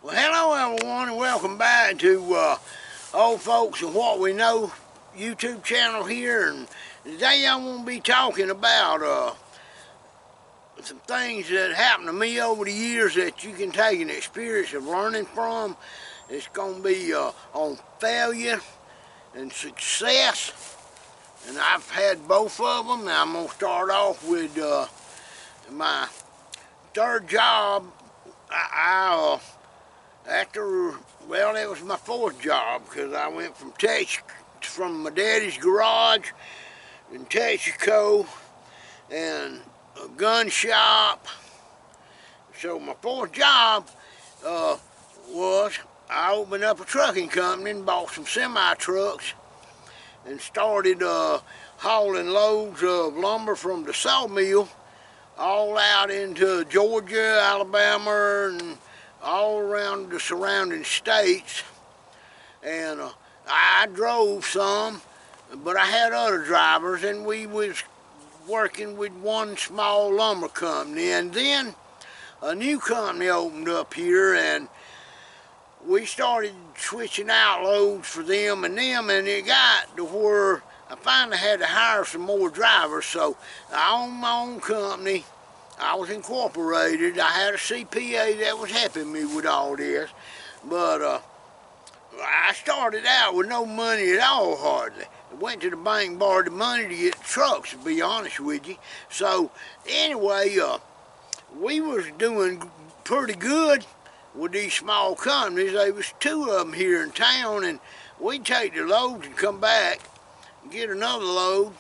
Well, hello everyone, and welcome back to Old Folks and What We Know YouTube channel here. And today I'm going to be talking about some things that happened to me over the years that you can take an experience of learning from. It's going to be on failure and success, and I've had both of them. Now I'm going to start off with my third job. Well, that was my fourth job, because I went from my daddy's garage in Texaco and a gun shop. So my fourth job was I opened up a trucking company and bought some semi-trucks and started hauling loads of lumber from the sawmill all out into Georgia, Alabama, and all around the surrounding states. And I drove some, but I had other drivers, and we was working with one small lumber company. And then a new company opened up here, and we started switching out loads for them, and it got to where I finally had to hire some more drivers. So I owned my own company. I was incorporated. I had a CPA that was helping me with all this, but I started out with no money at all, hardly. I went to the bank and borrowed the money to get the trucks, to be honest with you. So anyway, we was doing pretty good with these small companies. There was two of them here in town, and we'd take the loads and come back and get another load.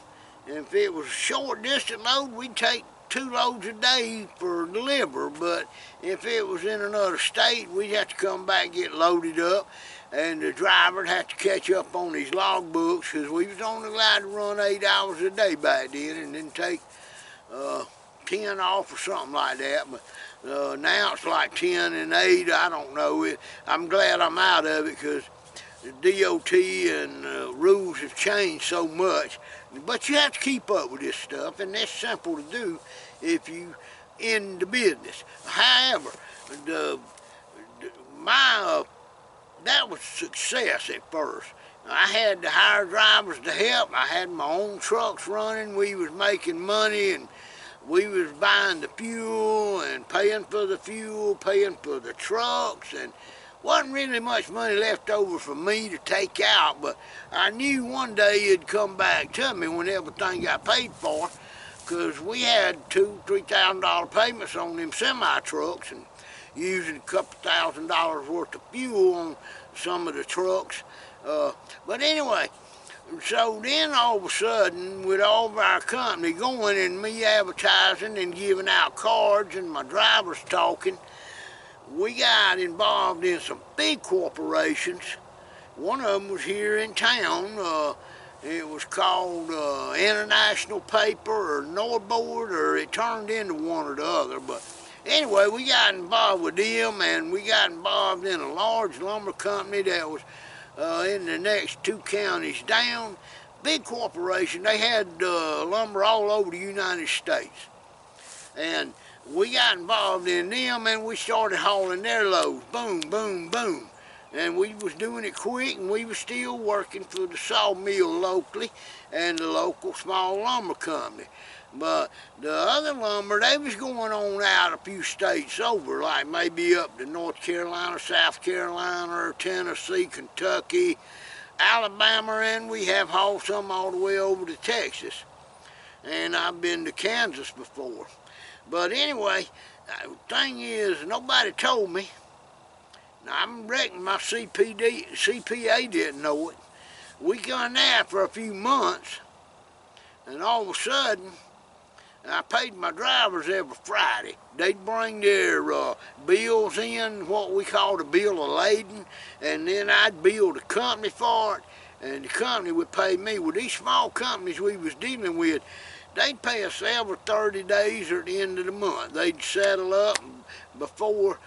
And if it was a short distance load, we'd take 2 loads a day for deliver. But if it was in another state, we'd have to come back and get loaded up, and the driver'd have to catch up on his log books, because we was only allowed to run 8 hours a day back then, and then take 10 off or something like that. But now it's like 10 and 8. I don't know. I'm glad I'm out of it, because the DOT and rules have changed so much. But you have to keep up with this stuff, and that's simple to do if you in the business. However, that was success at first. I had to hire drivers to help. I had my own trucks running. We was making money, and we was buying the fuel and paying for the fuel, paying for the trucks, and wasn't really much money left over for me to take out. But I knew one day it'd come back to me when everything got paid for, because we had $2,000-3,000 payments on them semi-trucks, and using a couple $1,000 worth of fuel on some of the trucks. But anyway, so then all of a sudden, with all of our company going and me advertising and giving out cards and my drivers talking, we got involved in some big corporations. One of them was here in town. It was called International Paper or Nordboard, or it turned into one or the other. But anyway, we got involved with them, and we got involved in a large lumber company that was in the next 2 counties down. Big corporation. They had lumber all over the United States. And we got involved in them, and we started hauling their loads. Boom, boom, boom. And we was doing it quick, and we was still working for the sawmill locally and the local small lumber company. But the other lumber, they was going on out a few states over, like maybe up to North Carolina, South Carolina, or Tennessee, Kentucky, Alabama, and we have hauled some all the way over to Texas. And I've been to Kansas before. But anyway, the thing is, nobody told me. Now, I reckon my CPA didn't know it. We done that for a few months, and all of a sudden, I paid my drivers every Friday. They'd bring their bills in, what we called a bill of lading, and then I'd bill the company for it, and the company would pay me. With these small companies we was dealing with, they'd pay us every 30 days or at the end of the month. They'd settle up before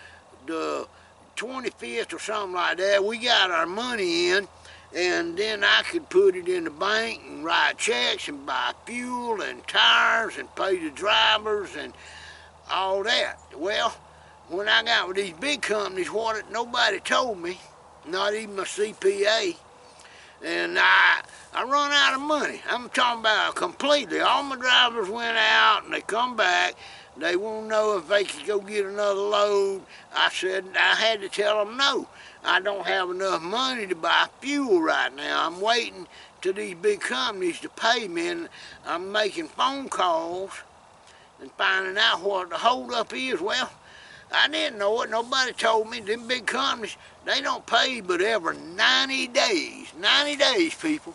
the 25th or something like that. We got our money in, and then I could put it in the bank and write checks and buy fuel and tires and pay the drivers and all that. Well, when I got with these big companies, nobody told me, not even my CPA, and I run out of money. I'm talking about completely. All my drivers went out and they come back. They won't know if they could go get another load. I said, I had to tell them no. I don't have enough money to buy fuel right now. I'm waiting to these big companies to pay me, and I'm making phone calls and finding out what the holdup is. Well, I didn't know it. Nobody told me. Them big companies, they don't pay but every 90 days. 90 days, people.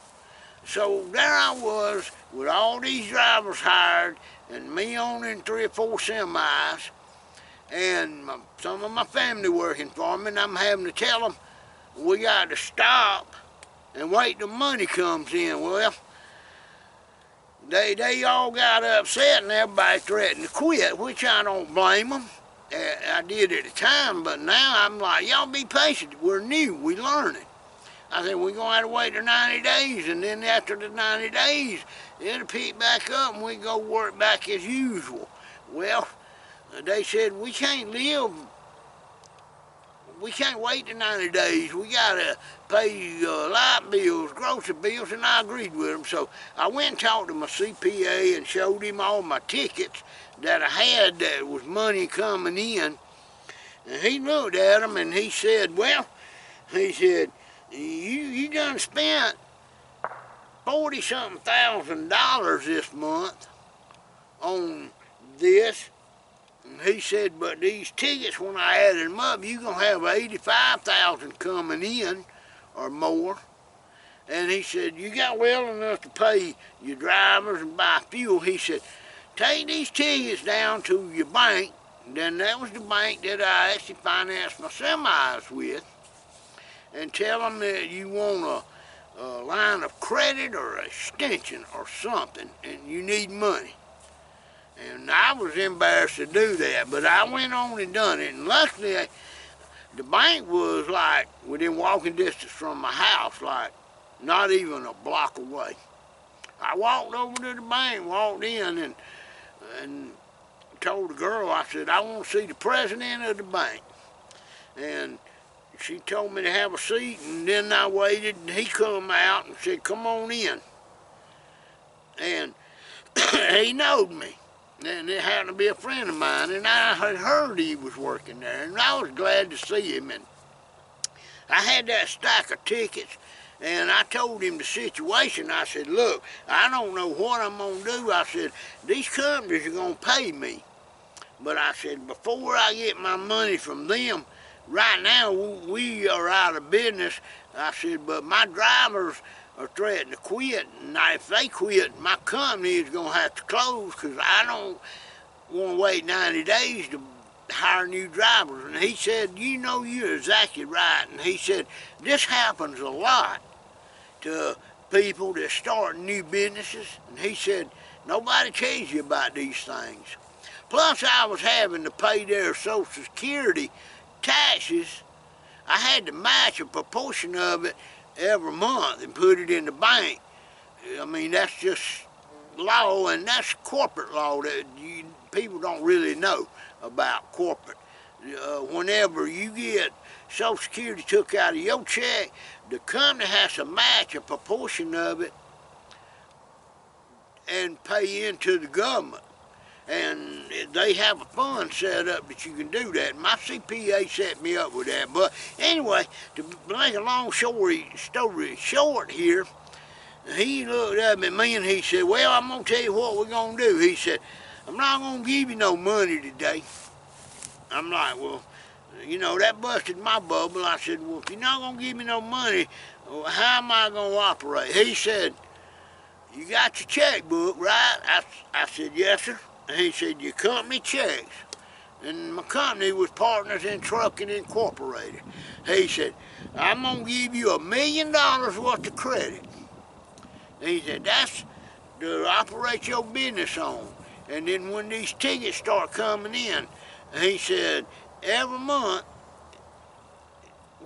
So there I was with all these drivers hired and me owning 3 or 4 semis and some of my family working for me, and I'm having to tell them we got to stop and wait till money comes in. Well, they all got upset and everybody threatened to quit, which I don't blame them. I did at the time, but now I'm like, y'all be patient. We're new. We learning. I said, we're going to have to wait till 90 days, and then after the 90 days, it'll pick back up and we go work back as usual. Well, they said, we can't wait till 90 days. We got to pay light bills, grocery bills, and I agreed with them. So I went and talked to my CPA and showed him all my tickets that I had that was money coming in. And he looked at them and he said, well, he said, you done spent $40-something thousand this month on this. And he said, but these tickets, when I added them up, you're going to have 85,000 coming in or more. And he said, you got well enough to pay your drivers and buy fuel. He said, take these tickets down to your bank. And then that was the bank that I actually financed my semis with. And tell them that you want a line of credit or an extension or something, and you need money. And I was embarrassed to do that, but I went on and done it. And luckily, the bank was like within walking distance from my house, like not even a block away. I walked over to the bank, walked in, and told the girl, I said, I want to see the president of the bank. And she told me to have a seat, and then I waited, and he come out and said, come on in. And he knowed me. And it happened to be a friend of mine, and I had heard he was working there, and I was glad to see him. And I had that stack of tickets, and I told him the situation. I said, look, I don't know what I'm going to do. I said, these companies are going to pay me. But I said, before I get my money from them, right now we are out of business. I said, but my drivers are threatening to quit, and if they quit, my company is going to have to close because I don't want to wait 90 days to hire new drivers. And he said, you know, you're exactly right. And he said, this happens a lot to people that start new businesses. And he said, nobody tells you about these things. Plus, I was having to pay their Social Security taxes. I had to match a proportion of it every month and put it in the bank. I mean, that's just law, and that's corporate law that people don't really know about corporate. Whenever you get Social Security took out of your check, the company has to match a proportion of it and pay into the government. And they have a fund set up that you can do that. My CPA set me up with that. But anyway, to make a long story short here, he looked up at me and he said, well, I'm going to tell you what we're going to do. He said, I'm not going to give you no money today. I'm like, well, you know, that busted my bubble. I said, well, if you're not going to give me no money, how am I going to operate? He said, you got your checkbook, right? I said, yes, sir. And he said, your company checks. And my company was Partners in Trucking Incorporated. He said, I'm going to give you $1 million worth of credit. And he said, that's to operate your business on. And then when these tickets start coming in, he said, every month,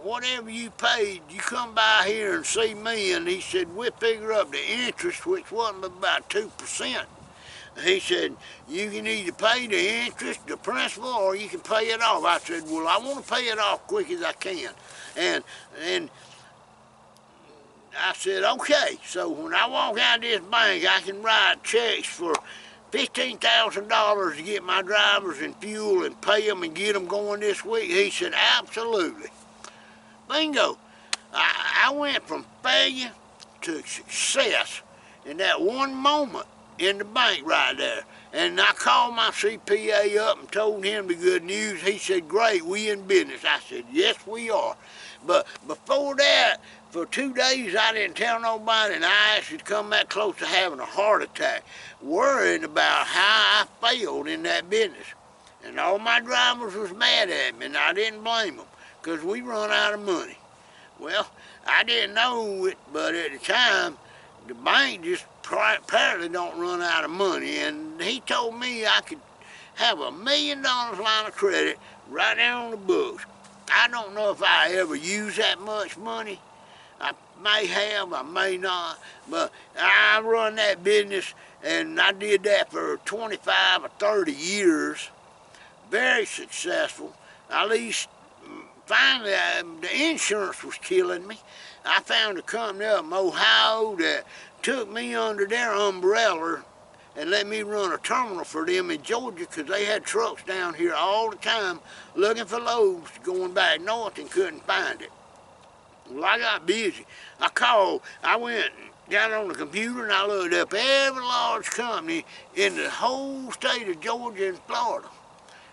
whatever you paid, you come by here and see me. And he said, we'll figure up the interest, which wasn't about 2%. He said, you can either pay the interest, the principal, or you can pay it off. I said, well, I want to pay it off quick as I can. And I said, okay. So when I walk out of this bank, I can write checks for $15,000 to get my drivers and fuel and pay them and get them going this week. He said, absolutely. Bingo. I went from failure to success in that one moment in the bank right there. And I called my CPA up and told him the good news. He said, great, we in business. I said, yes, we are. But before that, for 2 days, I didn't tell nobody, and I actually come that close to having a heart attack, worrying about how I failed in that business. And all my drivers was mad at me, and I didn't blame them, because we run out of money. Well, I didn't know it, but at the time, the bank just apparently don't run out of money, and he told me I could have $1 million line of credit right there on the books. I don't know if I ever use that much money. I may have, I may not, but I run that business, and I did that for 25 or 30 years. Very successful. At least, finally, the insurance was killing me. I found a company up in Ohio that took me under their umbrella and let me run a terminal for them in Georgia, because they had trucks down here all the time looking for loads going back north and couldn't find it. Well, I got busy. I went and got on the computer, and I looked up every large company in the whole state of Georgia and Florida.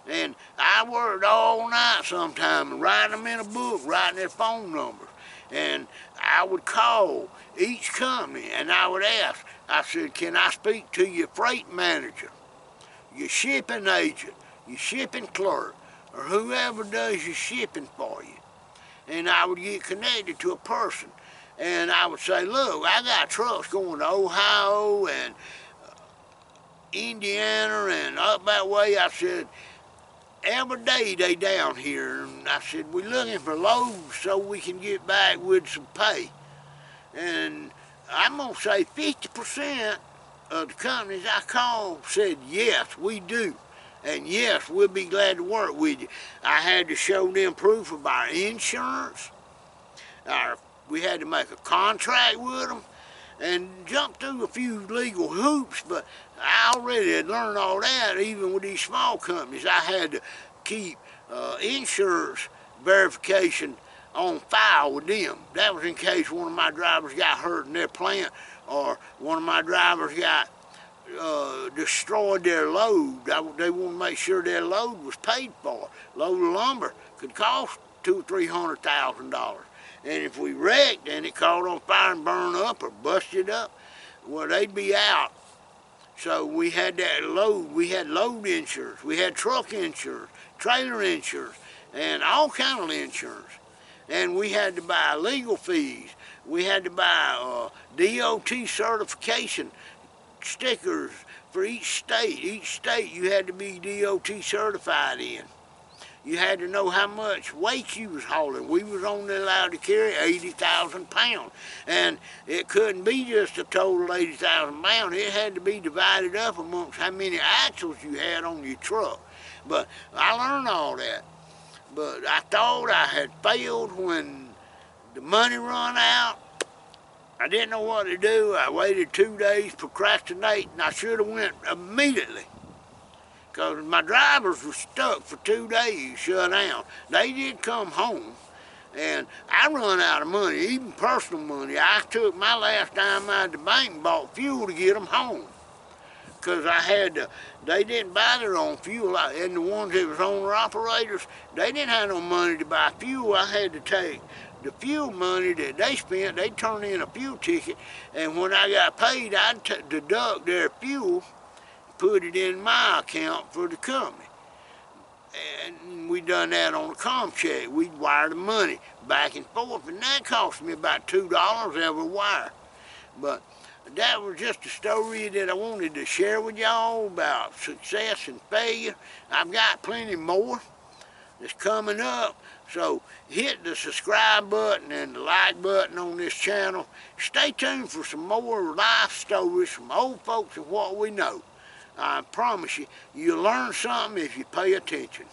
And I worked all night sometime, writing them in a book, writing their phone numbers. And I would call each company, and I would ask, I said, can I speak to your freight manager, your shipping agent, your shipping clerk, or whoever does your shipping for you? And I would get connected to a person, and I would say, look, I got trucks going to Ohio and Indiana and up that way. I said, every day they down here, and I said, we're looking for loads so we can get back with some pay. And I'm going to say 50% of the companies I called said, yes, we do. And yes, we'll be glad to work with you. I had to show them proof of our insurance. We had to make a contract with them and jump through a few legal hoops, but I already had learned all that. Even with these small companies, I had to keep insurance verification on file with them. That was in case one of my drivers got hurt in their plant, or one of my drivers got destroyed their load. They want to make sure their load was paid for. Load of lumber could cost $200,000 or $300,000. And if we wrecked and it caught on fire and burned up or busted up, well, they'd be out. So we had that load. We had load insurance. We had truck insurance, trailer insurance, and all kind of insurance. And we had to buy legal fees. We had to buy DOT certification stickers for each state. Each state you had to be DOT certified in. You had to know how much weight you was hauling. We was only allowed to carry 80,000 pounds. And it couldn't be just a total 80,000 pounds. It had to be divided up amongst how many axles you had on your truck. But I learned all that. But I thought I had failed when the money run out. I didn't know what to do. I waited 2 days procrastinating. I should have went immediately, because my drivers were stuck for 2 days, shut down. They did come home, and I run out of money, even personal money. I took my last dime out of the bank and bought fuel to get them home, because I had to. They didn't buy their own fuel, and the ones that was owner-operators, they didn't have no money to buy fuel. I had to take the fuel money that they spent. They'd turn in a fuel ticket, and when I got paid, I'd deduct their fuel, put it in my account for the company. And we done that on a com check. We'd wire the money back and forth, and that cost me about $2 every wire. But that was just a story that I wanted to share with y'all about success and failure. I've got plenty more that's coming up. So hit the subscribe button and the like button on this channel. Stay tuned for some more life stories from old folks and what we know. I promise you, you'll learn something if you pay attention.